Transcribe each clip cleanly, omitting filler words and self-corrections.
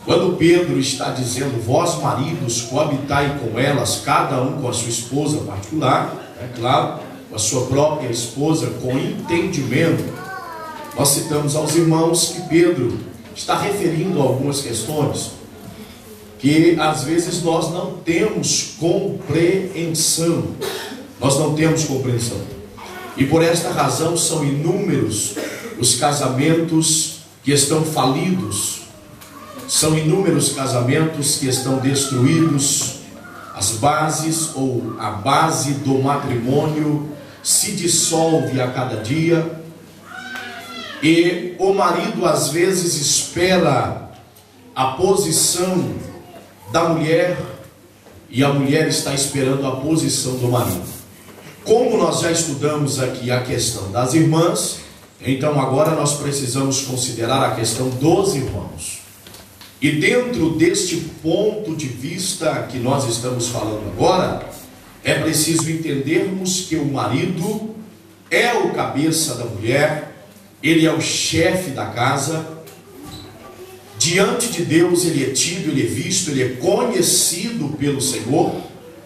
Quando Pedro está dizendo, vós maridos, coabitai com elas, cada um com a sua esposa particular, é claro, com a sua própria esposa, com entendimento, nós citamos aos irmãos que Pedro está referindo a algumas questões que às vezes nós não temos compreensão. Nós não temos compreensão. E por esta razão são inúmeros os casamentos que estão falidos. São inúmeros casamentos que estão destruídos. As bases ou a base do matrimônio se dissolve a cada dia. E o marido às vezes espera a posição da mulher e a mulher está esperando a posição do marido. Como nós já estudamos aqui a questão das irmãs, então agora nós precisamos considerar a questão dos irmãos. E dentro deste ponto de vista que nós estamos falando agora, é preciso entendermos que o marido é o cabeça da mulher, ele é o chefe da casa. Diante de Deus ele é tido, ele é visto, ele é conhecido pelo Senhor,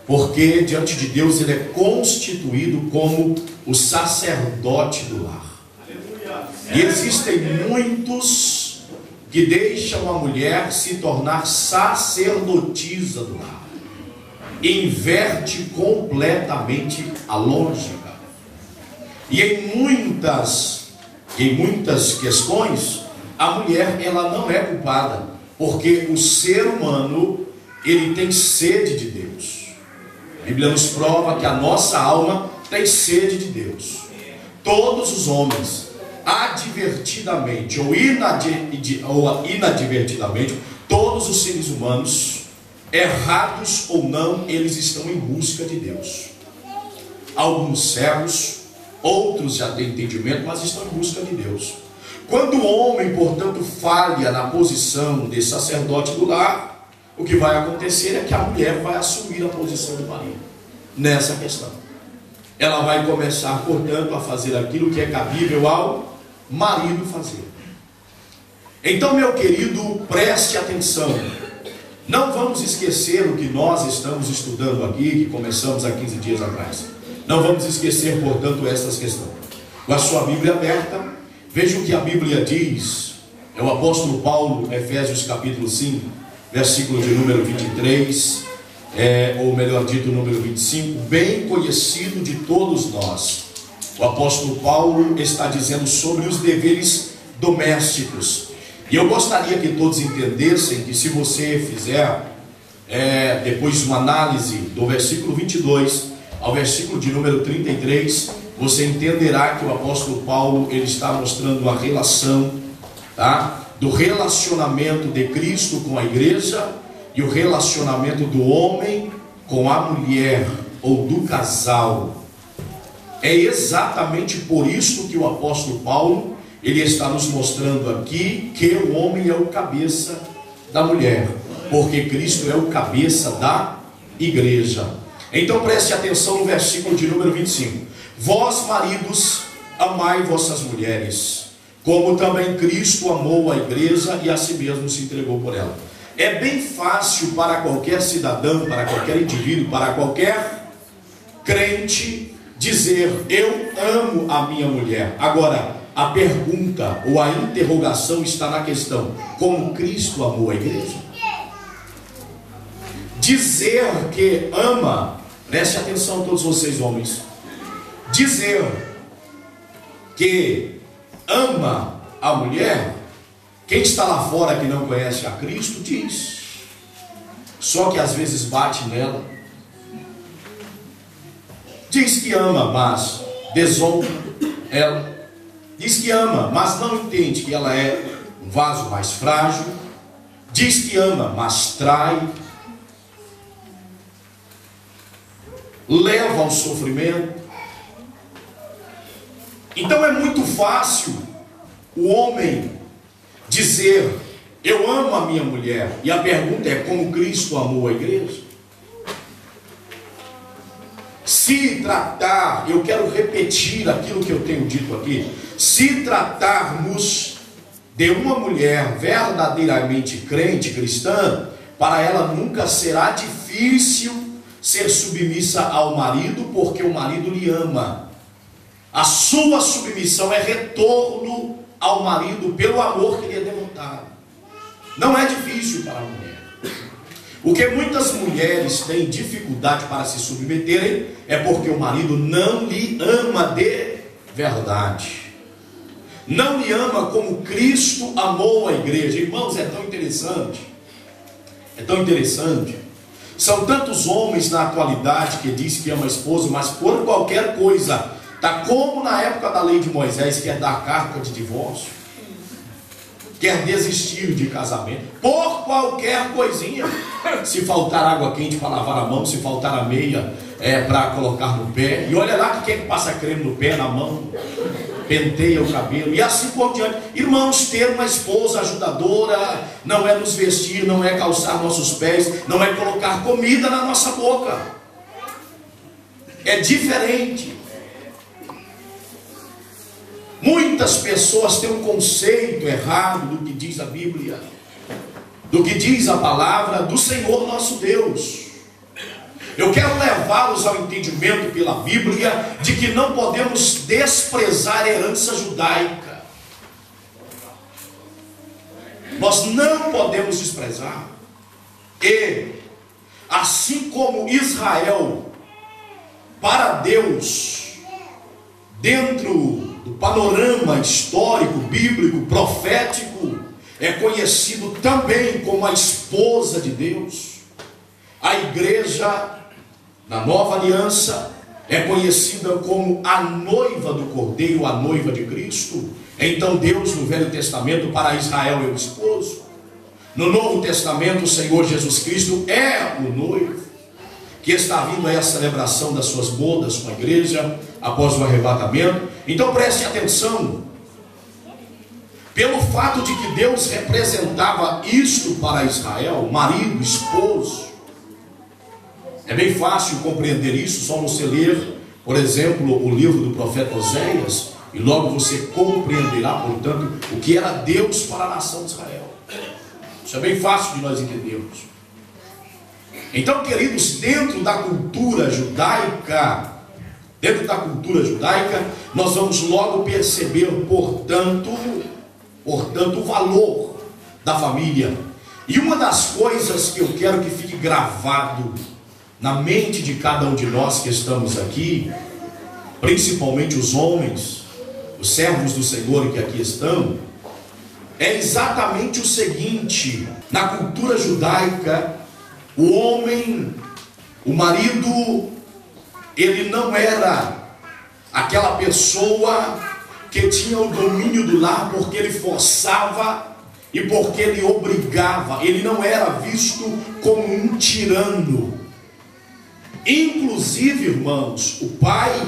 porque diante de Deus ele é constituído como o sacerdote do lar. E existem muitos que deixam a mulher se tornar sacerdotisa do lar. Inverte completamente a lógica. E em muitas questões, a mulher ela não é culpada, porque o ser humano ele tem sede de Deus. A Bíblia nos prova que a nossa alma tem sede de Deus. Todos os homens, advertidamente ou inadvertidamente, todos os seres humanos, errados ou não, eles estão em busca de Deus. Alguns cegos, outros já têm entendimento, mas estão em busca de Deus. Quando o homem, portanto, falha na posição de sacerdote do lar, o que vai acontecer é que a mulher vai assumir a posição do marido nessa questão. Ela vai começar, portanto, a fazer aquilo que é cabível ao marido fazer. Então, meu querido, preste atenção. Não vamos esquecer o que nós estamos estudando aqui, que começamos há 15 dias atrás. Não vamos esquecer, portanto, essas questões. Com a sua Bíblia aberta, veja o que a Bíblia diz. É o apóstolo Paulo, Efésios capítulo 5, versículo de número 23, ou melhor dito, número 25, bem conhecido de todos nós. O apóstolo Paulo está dizendo sobre os deveres domésticos. E eu gostaria que todos entendessem que se você fizer depois uma análise do versículo 22 ao versículo de número 33, você entenderá que o apóstolo Paulo ele está mostrando a relação, tá, do relacionamento de Cristo com a igreja e o relacionamento do homem com a mulher ou do casal. É exatamente por isso que o apóstolo Paulo ele está nos mostrando aqui que o homem é o cabeça da mulher, porque Cristo é o cabeça da igreja. Então preste atenção no versículo de número 25. Vós maridos, amai vossas mulheres, como também Cristo amou a igreja e a si mesmo se entregou por ela. É bem fácil para qualquer cidadão, para qualquer indivíduo, para qualquer crente dizer, eu amo a minha mulher. Agora, a pergunta ou a interrogação está na questão, como Cristo amou a igreja? Dizer que ama, preste atenção todos vocês homens, dizer que ama a mulher, quem está lá fora que não conhece a Cristo diz, só que às vezes bate nela, diz que ama, mas desonra ela, diz que ama, mas não entende que ela é um vaso mais frágil, diz que ama, mas trai, leva ao sofrimento. Então é muito fácil o homem dizer, eu amo a minha mulher, e a pergunta é, como Cristo amou a igreja? Se tratar, eu quero repetir aquilo que eu tenho dito aqui, se tratarmos de uma mulher verdadeiramente crente, cristã, para ela nunca será difícil ser submissa ao marido, porque o marido lhe ama. A sua submissão é retorno ao marido pelo amor que lhe é devotado. Não é difícil para a mulher. O que muitas mulheres têm dificuldade para se submeterem é porque o marido não lhe ama de verdade. Não lhe ama como Cristo amou a igreja. Irmãos, é tão interessante. É tão interessante. São tantos homens na atualidade que diz que ama a esposa, mas por qualquer coisa, tá como na época da lei de Moisés, quer dar carta de divórcio, quer desistir de casamento, por qualquer coisinha. Se faltar água quente para lavar a mão, se faltar a meia para colocar no pé, e olha lá que quer que passa creme no pé, na mão, penteia o cabelo, e assim por diante. Irmãos, ter uma esposa ajudadora não é nos vestir, não é calçar nossos pés, não é colocar comida na nossa boca. É diferente. Muitas pessoas têm um conceito errado do que diz a Bíblia, do que diz a palavra do Senhor nosso Deus. Eu quero levá-los ao entendimento pela Bíblia de que não podemos desprezar a herança judaica. Nós não podemos desprezar. E assim como Israel, para Deus, dentro do panorama histórico, bíblico, profético, é conhecido também como a esposa de Deus. A igreja, na nova aliança, é conhecida como a noiva do Cordeiro, a noiva de Cristo. Então Deus, no Velho Testamento, para Israel é o esposo. No Novo Testamento, o Senhor Jesus Cristo é o noivo, que está vindo aí a celebração das suas bodas com a igreja, após o arrebatamento. Então preste atenção, pelo fato de que Deus representava isto para Israel, marido, esposo, é bem fácil compreender isso, só você ler, por exemplo, o livro do profeta Oséias, e logo você compreenderá, portanto, o que era Deus para a nação de Israel. Isso é bem fácil de nós entendermos. Então, queridos, dentro da cultura judaica, nós vamos logo perceber, portanto, o valor da família. E uma das coisas que eu quero que fique gravado na mente de cada um de nós que estamos aqui, principalmente os homens, os servos do Senhor que aqui estão, é exatamente o seguinte: na cultura judaica, o homem, o marido, ele não era aquela pessoa que tinha o domínio do lar porque ele forçava e porque ele obrigava. Ele não era visto como um tirano. Inclusive, irmãos, o pai,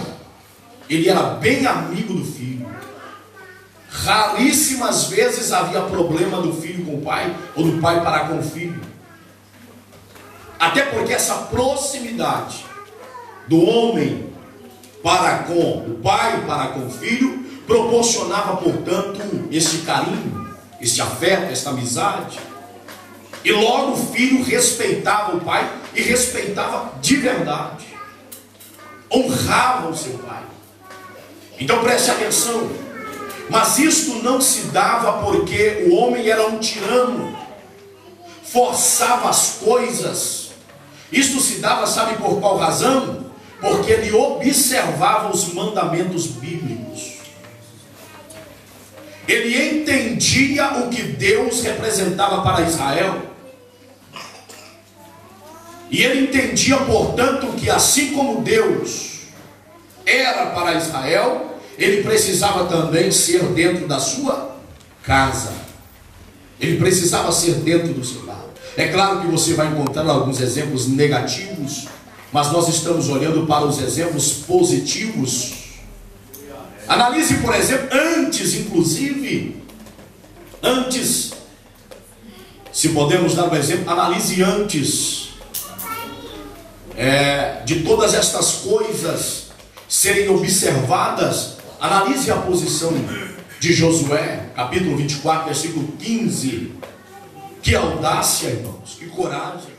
ele era bem amigo do filho. Raríssimas vezes havia problema do filho com o pai, ou do pai para com o filho. Até porque essa proximidade do homem para com o pai, para com o filho, proporcionava, portanto, este carinho, este afeto, esta amizade. E logo o filho respeitava o pai, e respeitava de verdade, honrava o seu pai. Então preste atenção, mas isto não se dava porque o homem era um tirano, forçava as coisas. Isto se dava, sabe por qual razão? Porque ele observava os mandamentos bíblicos. Ele entendia o que Deus representava para Israel. E ele entendia, portanto, que assim como Deus era para Israel, ele precisava também ser dentro da sua casa. Ele precisava ser dentro do seu lar. É claro que você vai encontrar alguns exemplos negativos, mas nós estamos olhando para os exemplos positivos. Analise, por exemplo, antes, se podemos dar um exemplo, analise antes de todas estas coisas serem observadas, analise a posição de de Josué, capítulo 24, versículo 15. Que audácia, irmãos, que coragem.